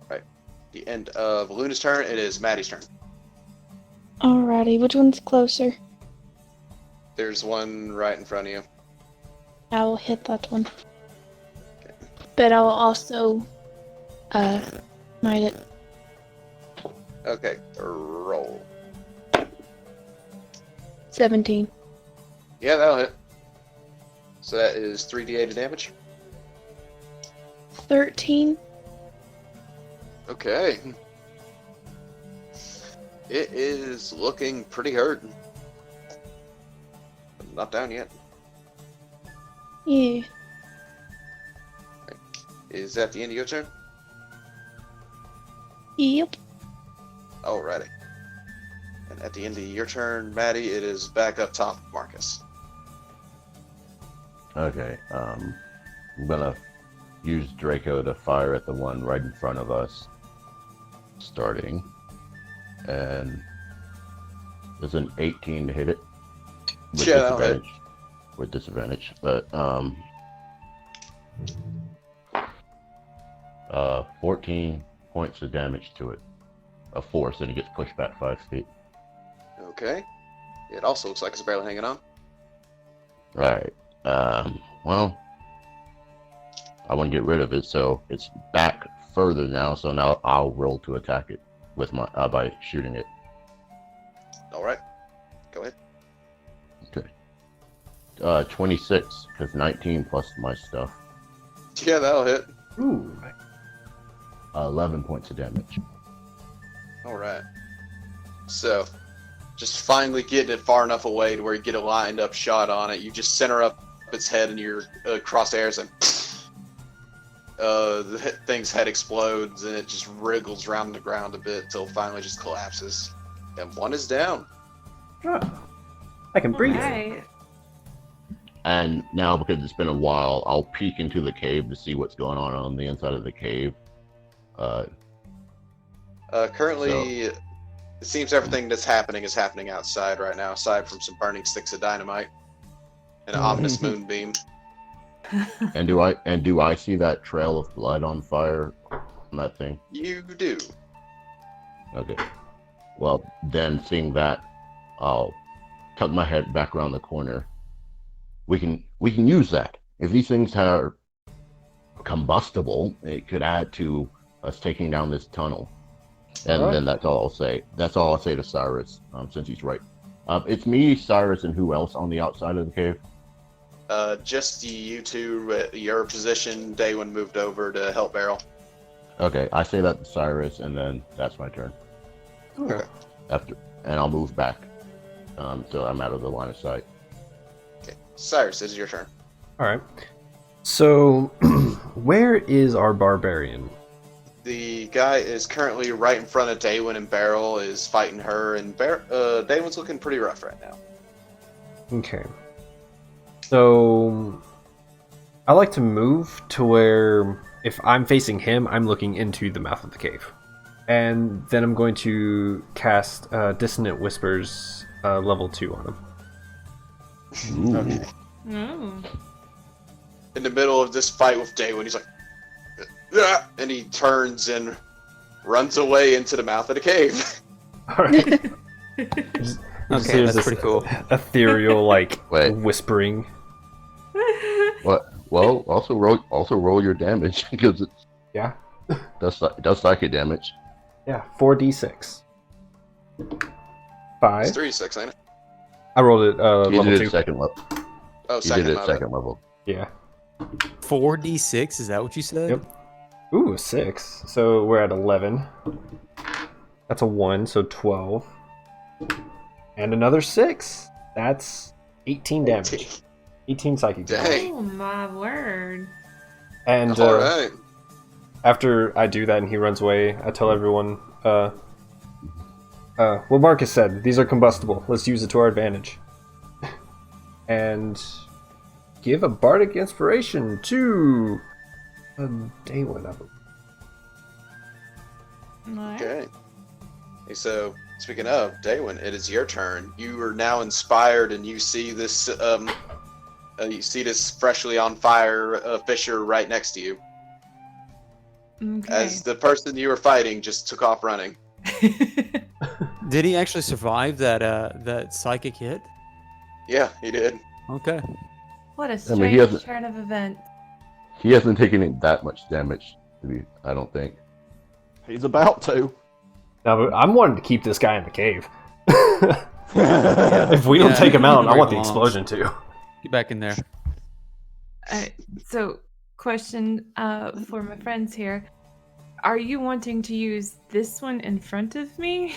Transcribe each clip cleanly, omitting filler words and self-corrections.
Right. The end of Luna's turn. It is Maddie's turn. Alrighty, which one's closer? There's one right in front of you. I will hit that one. Okay. But I'll also might it. Okay, roll. 17. Yeah, that'll hit. So that is 3d8 of damage. 13. Okay. It is looking pretty hurt. But not down yet. Yeah. Is that the end of your turn? Yep. Alrighty. And at the end of your turn, Maddie, it is back up top, Marcus. Okay, I'm gonna use Draco to fire at the one right in front of us. Starting. And there's an 18 to hit it. With disadvantage. With disadvantage. But 14 points of damage to it. A force, and it gets pushed back 5 feet. Okay. It also looks like it's barely hanging on. Right. Well, I want to get rid of it, so it's back further now. So now I'll roll to attack it with my by shooting it. All right. Go ahead. Okay. 26, because 19 plus my stuff. Yeah, that'll hit. Ooh. 11 points of damage. All right. So, just finally getting it far enough away to where you get a lined up shot on it. You just center up its head and your crosshairs, and the thing's head explodes and it just wriggles around the ground a bit till finally just collapses. And one is down. Oh, I can breathe. Right. And now, because it's been a while, I'll peek into the cave to see what's going on the inside of the cave. Currently, it seems everything that's happening is happening outside right now, aside from some burning sticks of dynamite and an ominous moonbeam. And do I see that trail of blood on fire on that thing? You do. Okay. Well, then seeing that, I'll tuck my head back around the corner. We can use that. If these things are combustible, it could add to us taking down this tunnel. And then that's all I'll say. That's all I'll say to Cyrus, since he's right. It's me, Cyrus, and who else on the outside of the cave? Just you two at your position. Daywin moved over to help Beryl. Okay, I say that to Cyrus, and then that's my turn. Okay. And I'll move back, so I'm out of the line of sight. Okay, Cyrus, this is your turn. All right. So, where is our barbarian? The guy is currently right in front of Daywin, and Beryl is fighting her, and Daywin's looking pretty rough right now. Okay. So, I like to move to where, if I'm facing him, I'm looking into the mouth of the cave. And then I'm going to cast Dissonant Whispers level 2 on him. Okay. Mm. In the middle of this fight with Daywin, he's like, "Ah!" And he turns and runs away into the mouth of the cave. Alright. Okay, that's pretty cool. Ethereal, Wait. whispering. What? Well, also roll your damage because it Yeah. does psychic damage. Yeah, 4d6. 5. It's 3-6, ain't it? I rolled it You level did 2. it second level. Oh, You second. did my it bad. second level. Yeah. 4d6, is that what you said? Yep. Ooh, 6. So we're at 11. That's a 1, so 12. And another 6. That's 18 damage. 18 psychic damage. Dang. Oh my word. And All right. after I do that and he runs away, I tell everyone, what Marcus said, these are combustible. Let's use it to our advantage. And give a bardic inspiration to Daywin, I believe. Alright. Okay. Okay, so speaking of Daywin, it is your turn. You are now inspired, and you see this. You see this freshly on fire fissure right next to you. Okay. as the person you were fighting just took off running. Did he actually survive that psychic hit? Yeah, he did. Okay. What a I strange mean, he hasn't- turn of events. He hasn't taken that much damage, I don't think. He's about to. Now, but I'm wanting to keep this guy in the cave. If we don't Yeah, take him out, I where want he the belongs. explosion too. Get back in there. So, question for my friends here: are you wanting to use this one in front of me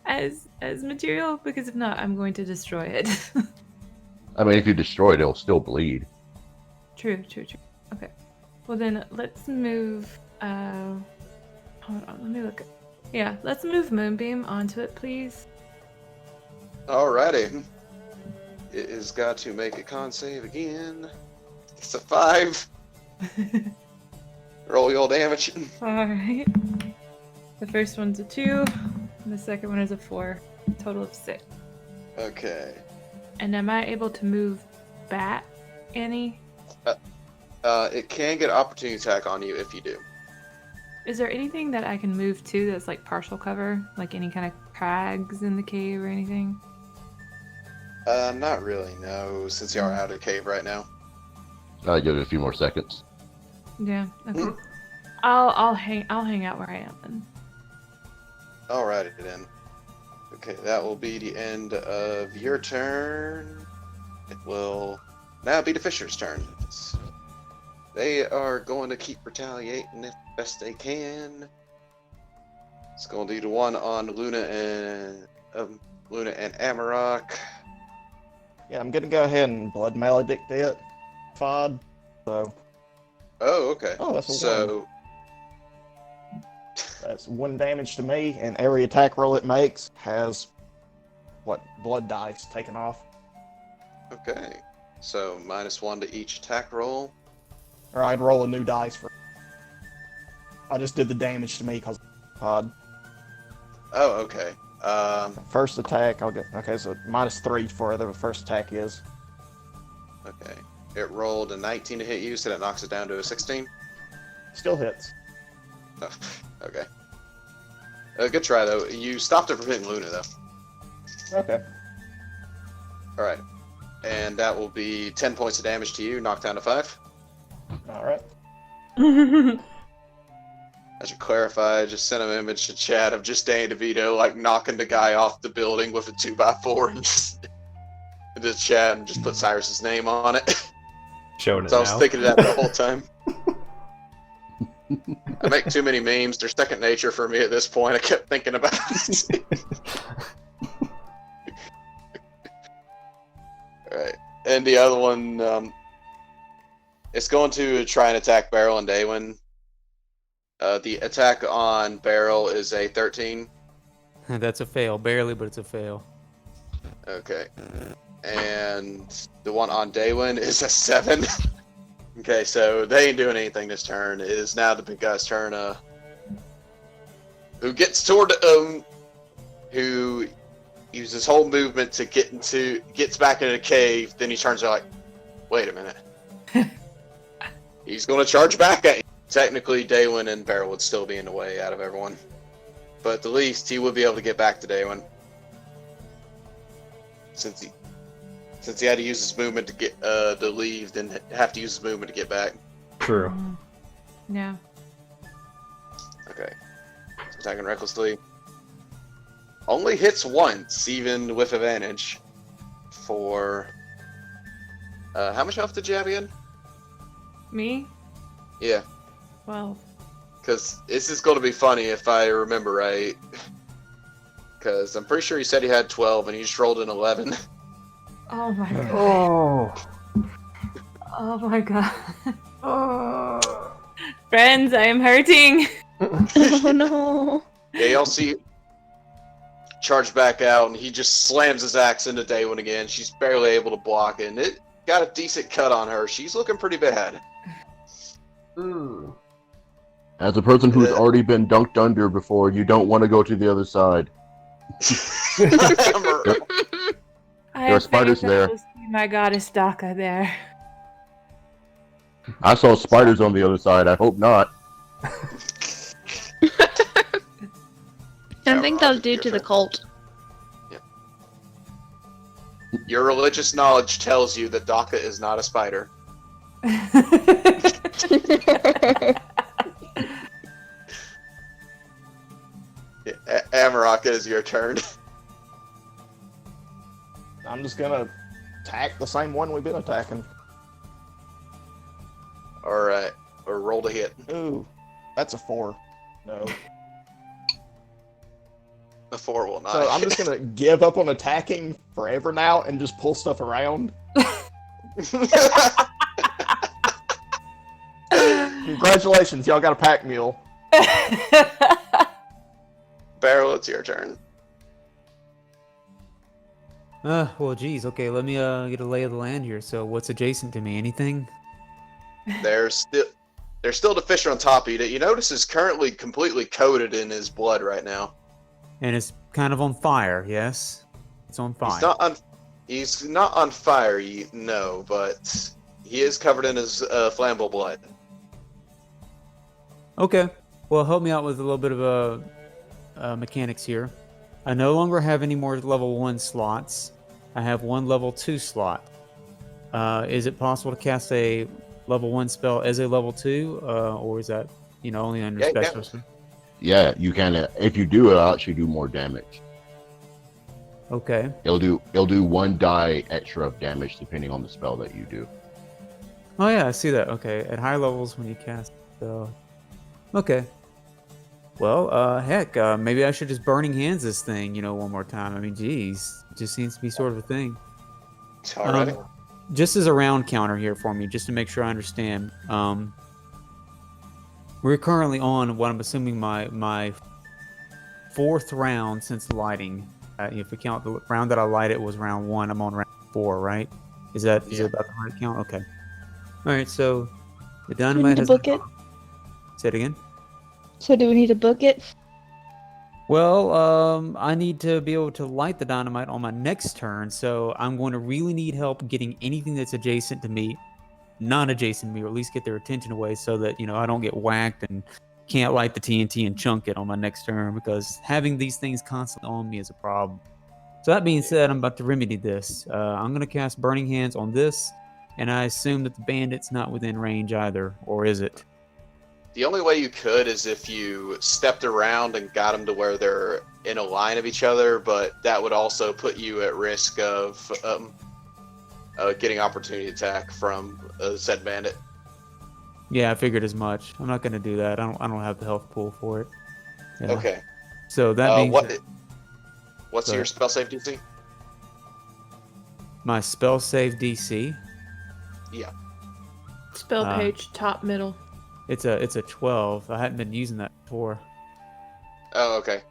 as material? Because if not, I'm going to destroy it. I mean, if you destroy it, it'll still bleed. True. Okay. Well then, let's move. Hold on. Let me look. Yeah, let's move Moonbeam onto it, please. Alrighty. It has got to make a con save again. It's a 5. Roll your damage. Alright. The first one's a 2, and the second one is a 4. Total of 6. Okay. And am I able to move back any? It can get opportunity attack on you if you do. Is there anything that I can move to that's like partial cover? Like any kind of crags in the cave or anything? Not really, no, since you are out of the cave right now. I'll give it a few more seconds. Yeah, okay. I'll hang out where I am then. Alrighty then. Okay, that will be the end of your turn. It will now be the Fisher's turn. They are going to keep retaliating if best they can. It's going to do the one on Luna and Amarok. Yeah, I'm gonna go ahead and blood maledict it. Fod. So Oh, okay. Oh, that's a so that's 1 damage to me, and every attack roll it makes has blood dice taken off. okay. So -1 to each attack roll. Or I'd roll a new dice for. I just did the damage to me because Fod. Oh, okay. First attack, I'll get. Okay, so -3 for whatever the first attack is. Okay. It rolled a 19 to hit you, so that knocks it down to a 16. Still hits. Oh, okay. Good try, though. You stopped it from hitting Luna, though. Okay. Alright. And that will be 10 points of damage to you, knocked down to 5. All right. I should clarify, I just sent an image to chat of just Danny DeVito, like, knocking the guy off the building with a 2x4 and just into the chat and just put Cyrus's name on it. Showing it So I was now. thinking of that the whole time. I make too many memes. They're second nature for me at this point. I kept thinking about it. Alright. And the other one, it's going to try and attack Beryl and Daywin. The attack on Beryl is a 13. That's a fail. Barely, but it's a fail. Okay. And the one on Daywin is a 7. Okay, so they ain't doing anything this turn. It is now the big guy's turn, who gets toward, who uses whole movement to gets back into the cave, then he turns around like, wait a minute. He's going to charge back at you. Technically, Daywin and Beryl would still be in the way out of everyone. But at the least, he would be able to get back to Daywin. Since he had to use his movement to get to leave, then have to use his movement to get back. True. Yeah. Okay. So attacking recklessly. Only hits once, even with advantage. For how much health did you have again? Me? Yeah, 12. because this is going to be funny if I remember right. Because I'm pretty sure he said he had 12 and he just rolled an 11. Oh my god. Oh. Oh my god. Friends, I am hurting. Oh no. Yeah, y'all see charge back out and he just slams his axe into Daywin again. She's barely able to block it, and it got a decent cut on her. She's looking pretty bad. As a person who's already been dunked under before, you don't want to go to the other side. I There are have spiders faith there. that I will see my goddess Daka there. I saw spiders on the other side. I hope not. think that'll do to the cult. Your religious knowledge tells you that Daka is not a spider. Amarok, it is your turn. I'm just gonna attack the same one we've been attacking. Alright, or roll to hit. Ooh, that's a 4. No. The 4 will not. So I'm just gonna give up on attacking forever now and just pull stuff around. Congratulations, y'all got a pack mule. Barrel, it's your turn. Well, geez. Okay, let me get a lay of the land here. So, what's adjacent to me? Anything? There's still the Fisher on top of you that you notice is currently completely coated in his blood right now. And it's kind of on fire. Yes, it's on fire. He's not on fire, no, but he is covered in his flammable blood. Okay. Well, help me out with a little bit of mechanics here. I no longer have any more level 1 slots. I have 1 level 2 slot. Is it possible to cast a level 1 spell as a level 2, or is that only under special? Yeah, you can. If you do, it'll actually do more damage. Okay. It'll do 1 die extra of damage depending on the spell that you do. Oh yeah, I see that. Okay, at high levels when you cast spell. Okay. Well, heck, maybe I should just Burning Hands this thing, one more time. I mean, geez, it just seems to be sort of a thing. Alright. Just as a round counter here for me, just to make sure I understand. We're currently on what I'm assuming my 4th round since lighting. If we count the round that I lighted was round 1, I'm on round 4, right? Is it about the right count? Okay. All right, so the dynamite has. Book it. Say it again. So do we need to book it? Well, I need to be able to light the dynamite on my next turn, so I'm going to really need help getting anything that's adjacent to me, non-adjacent to me, or at least get their attention away so that, I don't get whacked and can't light the TNT and chunk it on my next turn, because having these things constantly on me is a problem. So that being said, I'm about to remedy this. I'm going to cast Burning Hands on this, and I assume that the bandit's not within range either, or is it? The only way you could is if you stepped around and got them to where they're in a line of each other, but that would also put you at risk of getting opportunity attack from said bandit. Yeah, I figured as much. I'm not going to do that. I don't have the health pool for it. Yeah. Okay. So that means what's your spell save DC? My spell save DC. Yeah. Spell page, top middle. It's a 12. I hadn't been using that before. Oh, okay.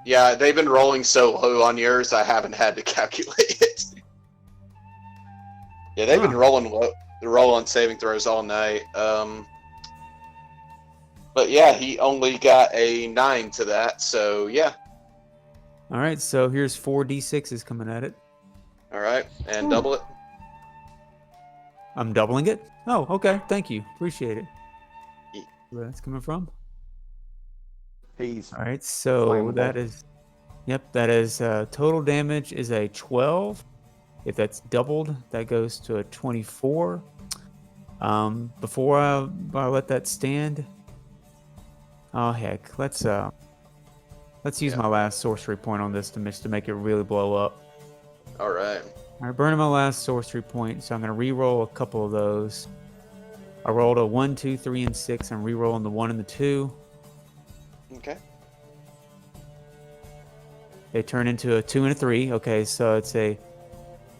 Yeah, they've been rolling so low on yours, I haven't had to calculate it. Yeah, they've been rolling low. They're rolling saving throws all night. But yeah, he only got a 9 to that, so yeah. All right, so here's 4 d6s coming at it. All right, and double it. I'm doubling it? Oh, okay. Thank you. Appreciate it. Yeah. Where that's coming from? He's All right, so flammable. that is... Yep, that is total damage is a 12. If that's doubled, that goes to a 24. Before I let that stand... Oh, heck. Let's use my last sorcery point on this to make it really blow up. All right. All right, burning my last sorcery point, so I'm going to re-roll a couple of those. I rolled a 1, 2, 3, and 6. I'm re-rolling the 1 and the 2. Okay. They turn into a 2 and a 3. Okay, so it's a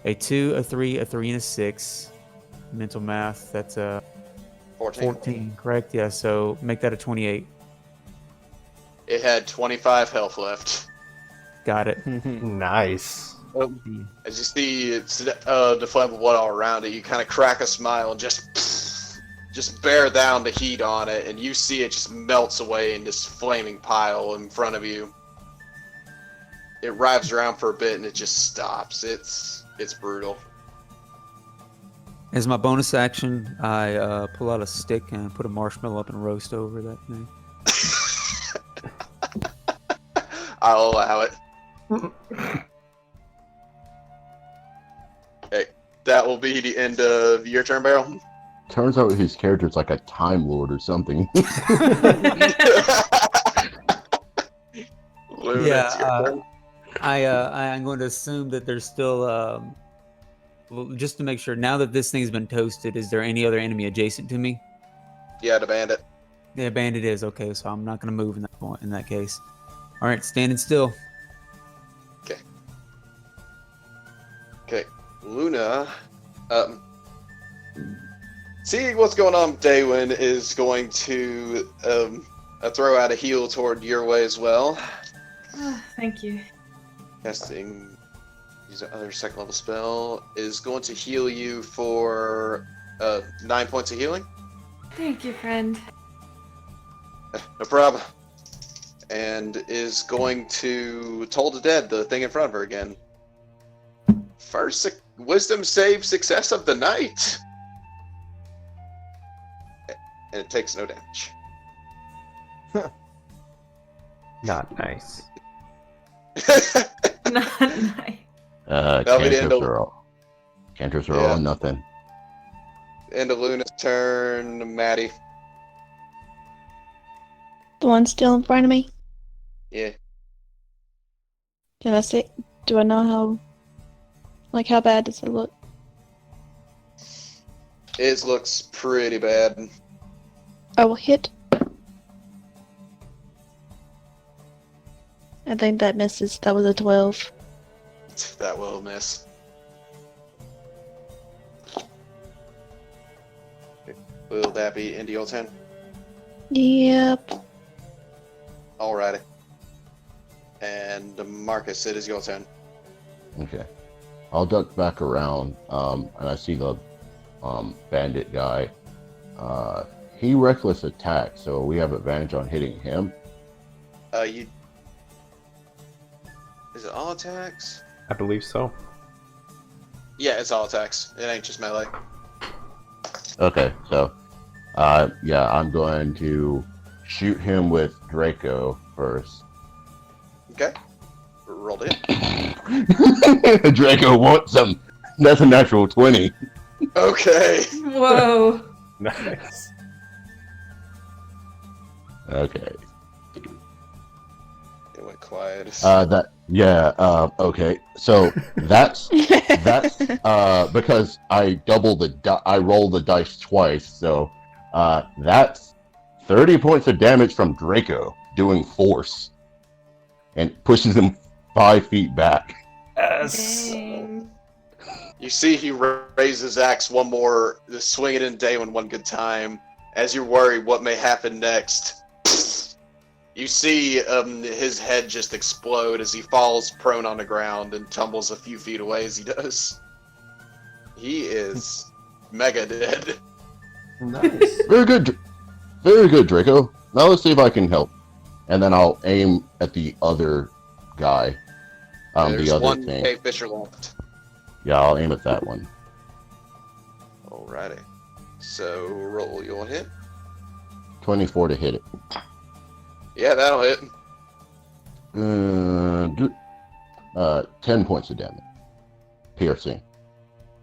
2, a 3, a 3, and a 6. Mental math, that's a 14, correct? Yeah, so make that a 28. It had 25 health left. Got it. Nice. As you see, it's the flammable blood all around it. You kind of crack a smile and just bear down the heat on it, and you see it just melts away in this flaming pile in front of you. It writhes around for a bit and it just stops. It's brutal. As my bonus action, I pull out a stick and put a marshmallow up and roast over that thing. I'll allow it. Okay, that will be the end of your turn, Barrel. Turns out his character's like a Time Lord or something. Luna, Yeah, it's your turn. I'm going to assume that there's still well, just to make sure. Now that this thing's been toasted, is there any other enemy adjacent to me? Yeah, the bandit. Yeah, bandit is okay, so I'm not going to move in that point. In that case, all right, standing still. Okay, Luna. Seeing what's going on, Daywin is going to throw out a heal toward your way as well. Thank you. Casting, use another second level spell, is going to heal you for 9 points of healing. Thank you, friend. No problem. And is going to Toll the Dead, the thing in front of her again. First wisdom save success of the night. And it takes no damage. Not nice. Not nice. That'll be the end of- Cantrips are Yeah. all or nothing. End of Luna's turn, Maddie. The one still in front of me. Yeah. Can I see? Do I know how bad does it look? It looks pretty bad. I will hit. I think that misses. That was a 12. That will miss. Will that be into your turn? Yep. Alrighty. And Marcus, it is your turn. Okay. I'll duck back around, and I see the bandit guy. He reckless attack, so we have advantage on hitting him. Is it all attacks? I believe so. Yeah, it's all attacks. It ain't just melee. Okay, so yeah, I'm going to shoot him with Draco first. Okay. Rolled it. Draco wants some. That's a natural 20. Okay. Whoa. Nice. Okay. It went quiet. Okay. So that's because I I roll the dice twice, so that's 30 points of damage from Draco doing force and pushes him 5 feet back. Yes. Dang. You see he raises his axe one more, swing it in Daywin one good time. As you worry what may happen next, you see his head just explode as he falls prone on the ground and tumbles a few feet away as he does. He is mega dead. Nice. Very good, Draco. Now let's see if I can help, and then I'll aim at the other guy. There's the other one thing. cave fisher left. Yeah, I'll aim at that one. Alrighty. So roll your hit. 24 to hit it. Yeah, that'll hit. 10 points of damage. Piercing.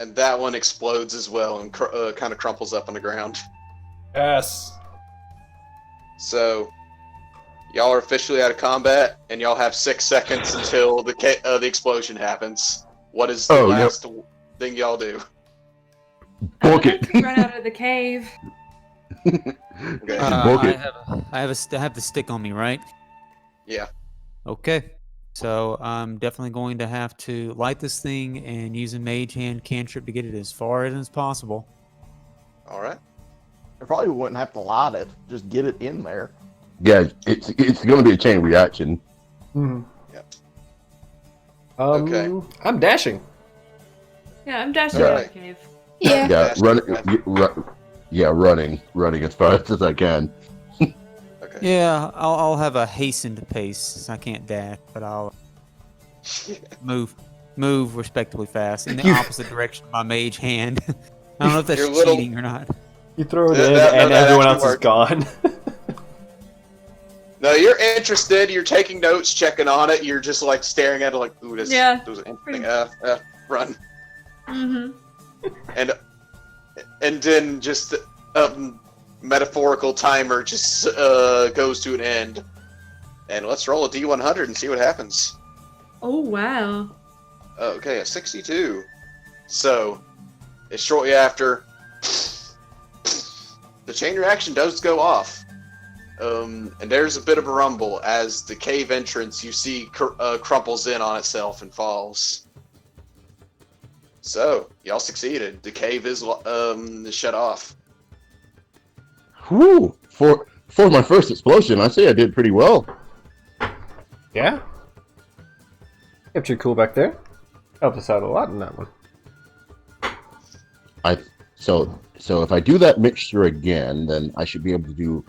And that one explodes as well and kind of crumples up on the ground. Yes. So, y'all are officially out of combat, and y'all have 6 seconds until the explosion happens. What is the last thing y'all do? Book I it. have to run out of the cave. Okay. Book it. I have the stick on me, right? Yeah. Okay. So I'm definitely going to have to light this thing and use a mage hand cantrip to get it as far in as possible. All right. I probably wouldn't have to light it. Just get it in there. Yeah, it's going to be a chain reaction. Hmm. Yep. Okay. I'm dashing. Yeah, I'm dashing Yeah. out of the cave. Yeah. Yeah, running as fast as I can. Okay. Yeah, I'll have a hastened pace. I can't dash, but I'll move respectably fast in the opposite direction of my mage hand. I don't know if that's Your little- cheating or not. You throw it Yeah, in, that and everyone else actually is gone. No, you're interested. You're taking notes, checking on it. You're just like staring at it, like, ooh, this was interesting. Run. And then just metaphorical timer just goes to an end. And let's roll a D100 and see what happens. Oh, wow. Okay, a 62. So, it's shortly after the chain reaction does go off. And there's a bit of a rumble as the cave entrance you see crumples in on itself and falls. So, y'all succeeded. The cave is shut off. Whew! For my first explosion, I say I did pretty well. Yeah? Kept you cool back there. Helped us out a lot in that one. So if I do that mixture again, then I should be able to do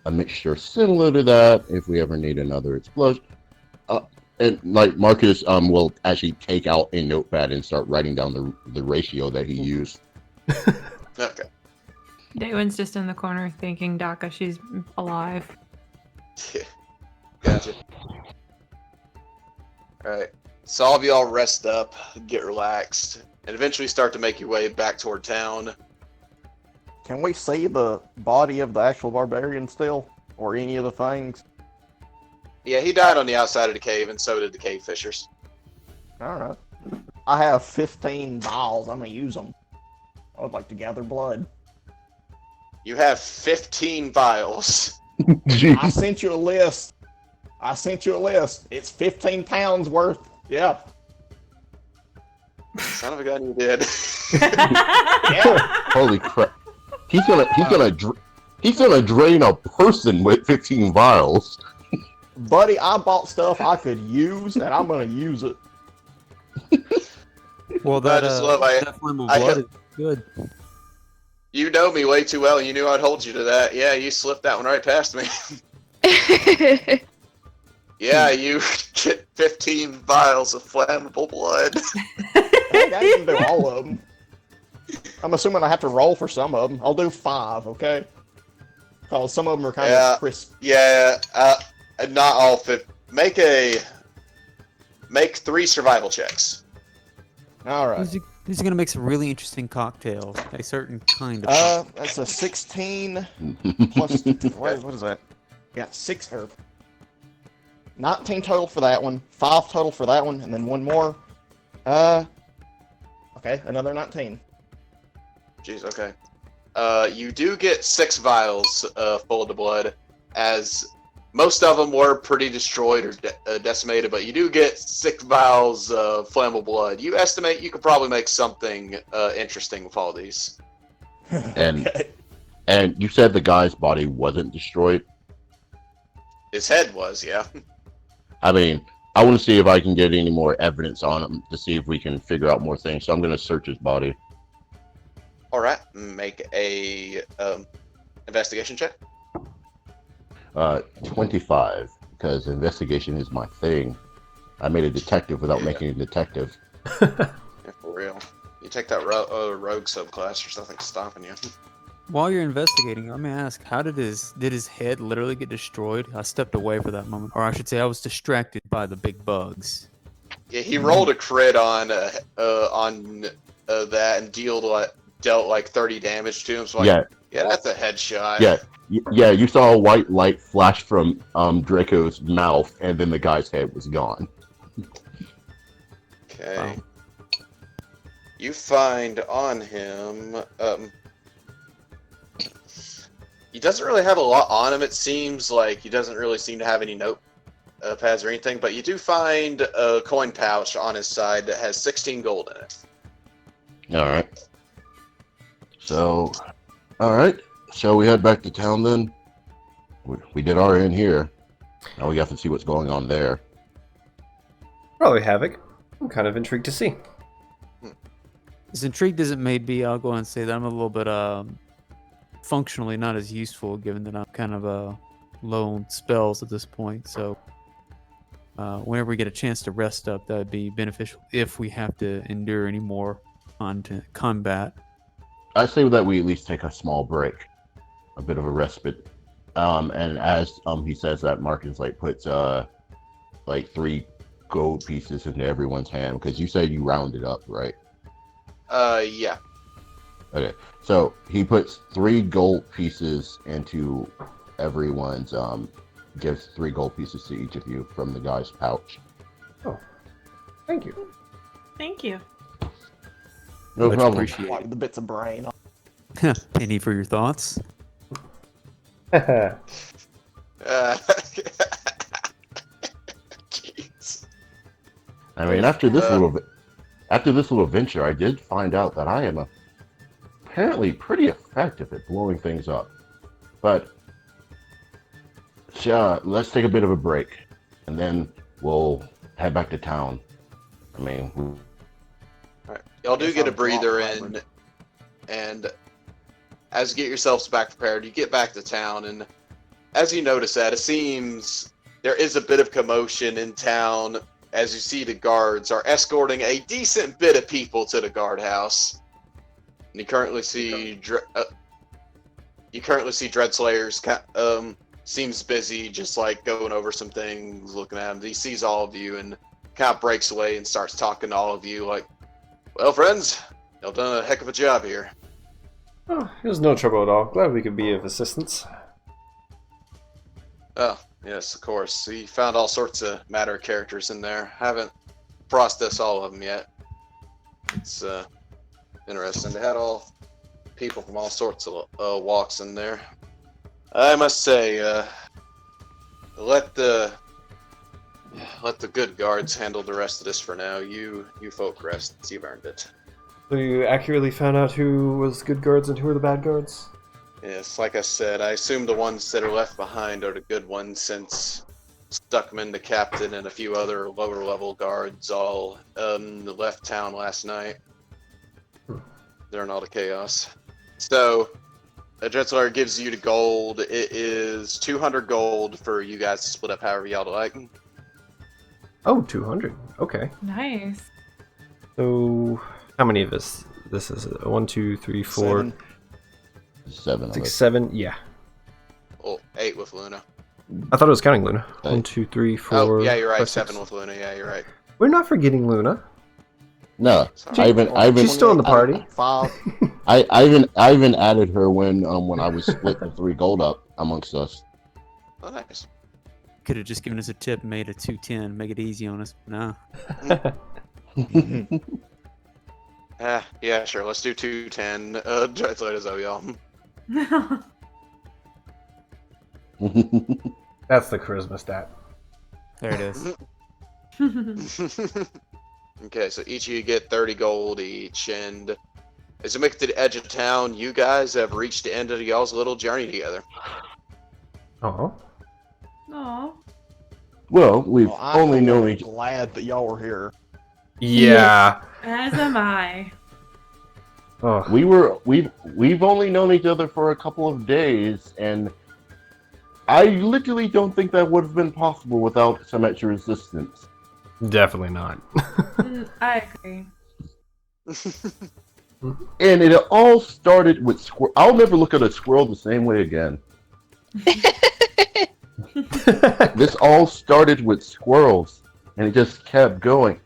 a mixture similar to that if we ever need another explosion. And like Marcus will actually take out a notepad and start writing down the ratio that he used. Okay. Daywin's just in the corner thinking Daka, she's alive. Gotcha. Alright. So all of y'all rest up, get relaxed, and eventually start to make your way back toward town. Can we see the body of the actual barbarian still? Or any of the things? Yeah, he died on the outside of the cave, and so did the cave fishers. Alright. I have 15 vials. I'm gonna use them. I would like to gather blood. You have 15 vials. I sent you a list. It's 15 pounds worth. Yeah. Son of a gun, you did. Yeah. Holy crap! He's gonna drain a person with 15 vials. Buddy, I bought stuff I could use, and I'm gonna use it. Well, I just love that flame of blood is good. You know me way too well. You knew I'd hold you to that. Yeah, you slipped that one right past me. Yeah, you get 15 vials of flammable blood. Hey, I didn't do all of them. I'm assuming I have to roll for some of them. I'll do 5, okay? Because some of them are kind of crisp. Yeah, not all 50. Make 3 survival checks. All right. These are gonna make some really interesting cocktails. A certain kind of. That's a 16 plus. What is that? Yeah, 6 herb. 19 total for that one. 5 total for that one, and then 1 more. Okay, another 19. Jeez, okay. You do get 6 vials full of the blood, as most of them were pretty destroyed or decimated, but you do get 6 vials of flammable blood. You estimate you could probably make something interesting with all these. And you said the guy's body wasn't destroyed? His head was, yeah. I mean, I want to see if I can get any more evidence on him to see if we can figure out more things. So I'm going to search his body. All right, make a investigation check. 25, because investigation is my thing. I made a detective without making a detective. Yeah, for real. You take that rogue subclass or something stopping you. While you're investigating, let me ask: how did his head literally get destroyed? I stepped away for that moment, or I should say, I was distracted by the big bugs. Yeah, he rolled a crit on that and dealt like 30 damage to him. So yeah, that's a headshot. Yeah, you saw a white light flash from Draco's mouth, and then the guy's head was gone. Okay. Wow. You find on him. He doesn't really have a lot on him. It seems like he doesn't really seem to have any notepads or anything. But you do find a coin pouch on his side that has 16 gold in it. All right. So we head back to town then. We did our end here. Now we have to see what's going on there. Probably Havoc. I'm kind of intrigued to see. As intrigued as it may be, I'll go and say that I'm a little bit functionally not as useful, given that I'm kind of low on spells at this point. So whenever we get a chance to rest up, that would be beneficial if we have to endure any more combat. I say that we at least take a small break, a bit of a respite. And as he says that, Marcus like puts like 3 gold pieces into everyone's hand because you said you rounded up, right? Yeah. Okay, so he puts 3 gold pieces into everyone's gives 3 gold pieces to each of you from the guy's pouch. Oh, thank you. Thank you. No Much problem. appreciated. Like the bits of brain. Penny for your thoughts. Uh, Jeez. I mean, after this little venture, I did find out that I am apparently pretty effective at blowing things up. But let's take a bit of a break, and then we'll head back to town. I mean, Alright. Y'all do Guess get a I'll breather drop in, Hybrid. and as you get yourselves back prepared, you get back to town, and as you notice that, it seems there is a bit of commotion in town as you see the guards are escorting a decent bit of people to the guardhouse. And you currently see Dreadslayers seems busy, just like going over some things, looking at him. He sees all of you and kind of breaks away and starts talking to all of you like, "Well, friends, y'all done a heck of a job here." Oh, it was no trouble at all. Glad we could be of assistance. Oh, yes, of course. We found all sorts of matter characters in there. Haven't processed all of them yet. It's interesting. They had all people from all sorts of walks in there. I must say, let the good guards handle the rest of this for now. You folk rest. You've earned it. So you accurately found out who was good guards and who were the bad guards? Yes, like I said, I assume the ones that are left behind are the good ones, since Stuckman, the captain, and a few other lower level guards all left town last night during all the chaos. So, a Dreadslayer gives you the gold. It is 200 gold for you guys to split up however y'all like. Oh, 200. Okay. Nice. So, how many of us? This is 1, 2, 3, 4, 7. 7 of 6, us. 7. Yeah. Oh, 8 with Luna. I thought it was counting Luna. Right. 1, 2, 3, 4. Oh, yeah, you're right. 5, 7 6. with Luna. Yeah, you're right. We're not forgetting Luna. No, Sorry. She's still in the party. 5. I even added her when I was split the 3 gold up amongst us. Oh, nice. Could have just given us a tip and made it 210, make it easy on us. Nah. Yeah, sure. Let's do 210. Dreadslayer of y'all. That's the charisma stat. There it is. Okay, so each of you get 30 gold each, and as you make it to the edge of town, you guys have reached the end of y'all's little journey together. Oh. Aw. Well, we've Well, I'm only known really each. glad that y'all were here. Yeah. As am I. Oh. We've only known each other for a couple of days, and I literally don't think that would have been possible without some extra resistance. Definitely not. I agree. And it all started with squirrel. I'll never look at a squirrel the same way again. This all started with squirrels, and it just kept going.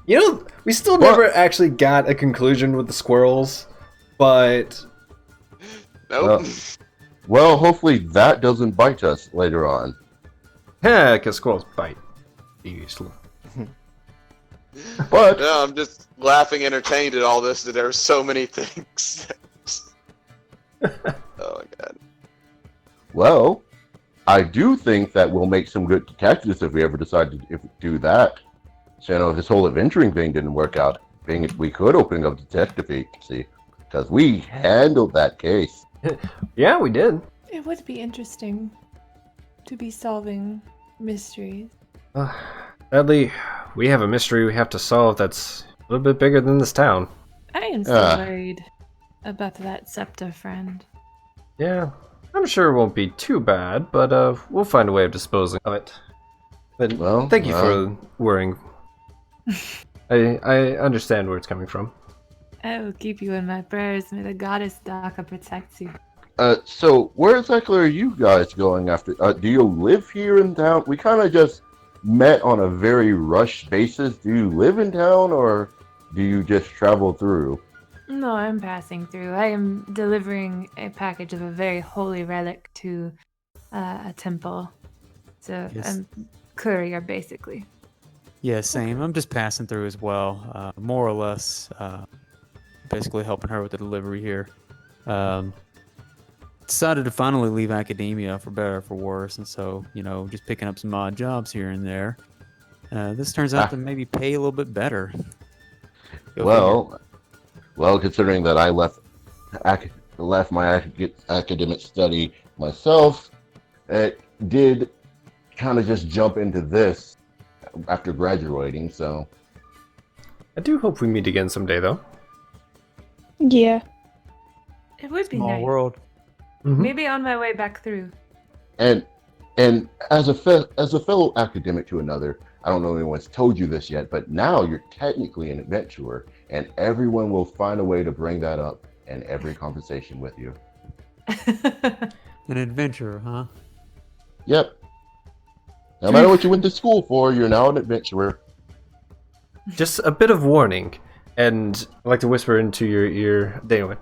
You know, we still never actually got a conclusion with the squirrels, but Nope. Well, hopefully that doesn't bite us later on. yeah, because squirrels bite. Usually. But No, I'm just laughing, entertained at all this. That there's so many things. Oh my god. well, I do think that we'll make some good detectives if we ever decide to do that. So, you know, if this whole adventuring thing didn't work out, we could open up detective agency because we handled that case. Yeah, we did. It would be interesting to be solving mysteries. Sadly, we have a mystery we have to solve that's a little bit bigger than this town. I am still worried about that Septa friend. Yeah, I'm sure it won't be too bad, but we'll find a way of disposing of it. But Well, thank you for worrying. I understand where it's coming from. I will keep you in my prayers. May the goddess Daka protect you. So where exactly are you guys going after? Do you live here in town? We kind of just met on a very rushed basis. Do you live in town, or do you just travel through? No, I'm passing through. I am delivering a package of a very holy relic to a temple. So Yes. I'm courier, basically. Yeah, same. I'm just passing through as well, more or less. Basically helping her with the delivery here. Decided to finally leave academia for better or for worse, and so just picking up some odd jobs here and there. This turns out to maybe pay a little bit better. Go Well, considering that I left my academic study myself, it did kind of just jump into this after graduating. So I do hope we meet again someday, though. Yeah. It would be Small nice. world. Maybe on my way back through. and as a fellow academic to another, I don't know if anyone's told you this yet, but now you're technically an adventurer, and everyone will find a way to bring that up in every conversation with you. An adventurer, huh? Yep. No matter what you went to school for, you're now an adventurer. Just a bit of warning, and I like to whisper into your ear, Daewin.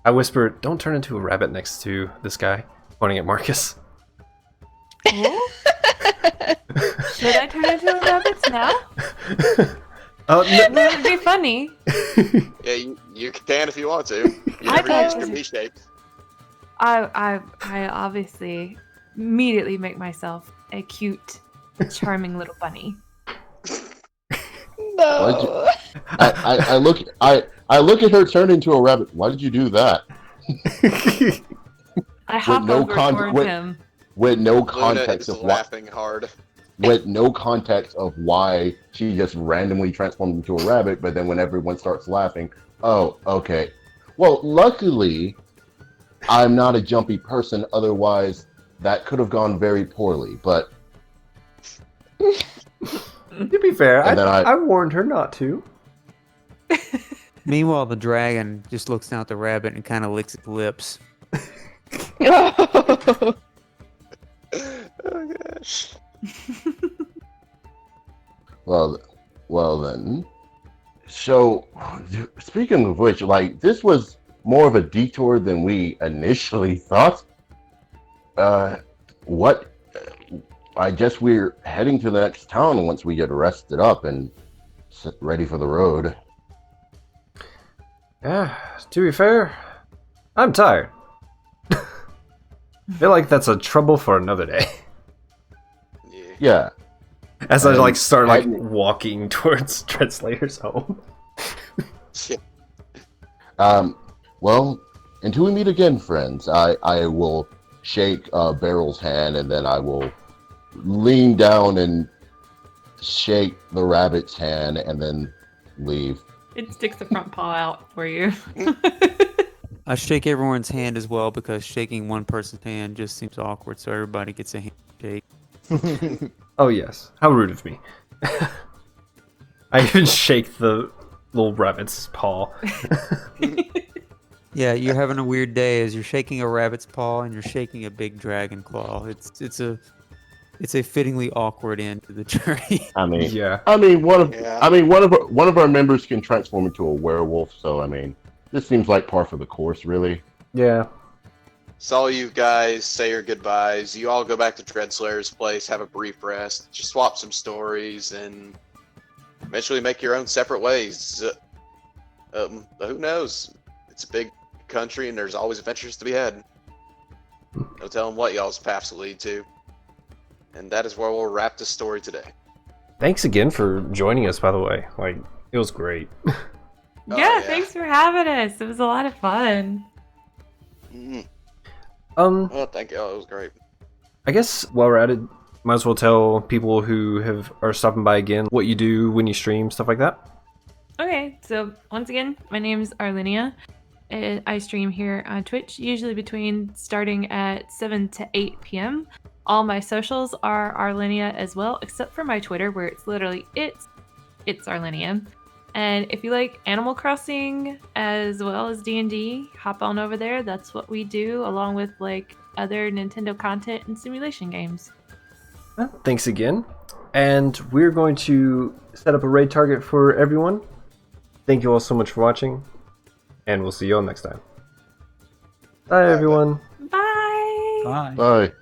I whisper, don't turn into a rabbit next to this guy, pointing at Marcus. Oh? Should I turn into a rabbit now? That would be funny. Yeah, you can if you want to. You I never thought- used to be shaped. I obviously immediately make myself a cute, charming little bunny. No. I look at her turn into a rabbit. Why did you do that? I hop no over con- toward with- him. With no Luna context is of why. laughing hard. With no context of why she just randomly transformed into a rabbit, but then when everyone starts laughing, oh, okay. Well, luckily, I'm not a jumpy person, otherwise that could have gone very poorly, but To be fair, And then I warned her not to. Meanwhile, the dragon just looks down at the rabbit and kind of licks its lips. Oh. Oh gosh. well then. So, speaking of which, like, this was more of a detour than we initially thought. What? I guess we're heading to the next town once we get rested up and ready for the road. Yeah, to be fair, I'm tired. I feel like that's a trouble for another day. Yeah. Yeah. As I like start like I- walking towards Dreadslayer's home. Well, until we meet again, friends, I will shake Barrel's hand, and then I will lean down and shake the rabbit's hand, and then leave. It sticks the front paw out for you. I shake everyone's hand as well because shaking one person's hand just seems awkward, so everybody gets a handshake. Oh yes, how rude of me. I even shake the little rabbit's paw. Yeah, you're having a weird day as you're shaking a rabbit's paw and you're shaking a big dragon claw. It's a fittingly awkward end to the journey. I mean, Yeah. one Yeah. of our members can transform into a werewolf, so I mean, this seems like par for the course, really. Yeah. So you guys say your goodbyes. You all go back to Dreadslayer's place, have a brief rest, just swap some stories, and eventually make your own separate ways. Who knows? It's a big country, and there's always adventures to be had. No telling what y'all's paths will lead to. And that is where we'll wrap the story today. Thanks again for joining us, by the way. Like, it was great. Yeah, thanks for having us. It was a lot of fun. Mhm. Well, Thank you. Oh, it was great. I guess while we're at it, might as well tell people who are stopping by again what you do when you stream, stuff like that. Okay, so once again, my name is Arlynia. I stream here on Twitch, usually starting at 7 to 8 p.m. All my socials are Arlynia as well, except for my Twitter, where it's literally it's Arlynia. And if you like Animal Crossing as well as D&D, hop on over there. That's what we do, along with like other Nintendo content and simulation games. Thanks again. And we're going to set up a raid target for everyone. Thank you all so much for watching, and we'll see you all next time. Bye, everyone. Bye. Bye. Bye.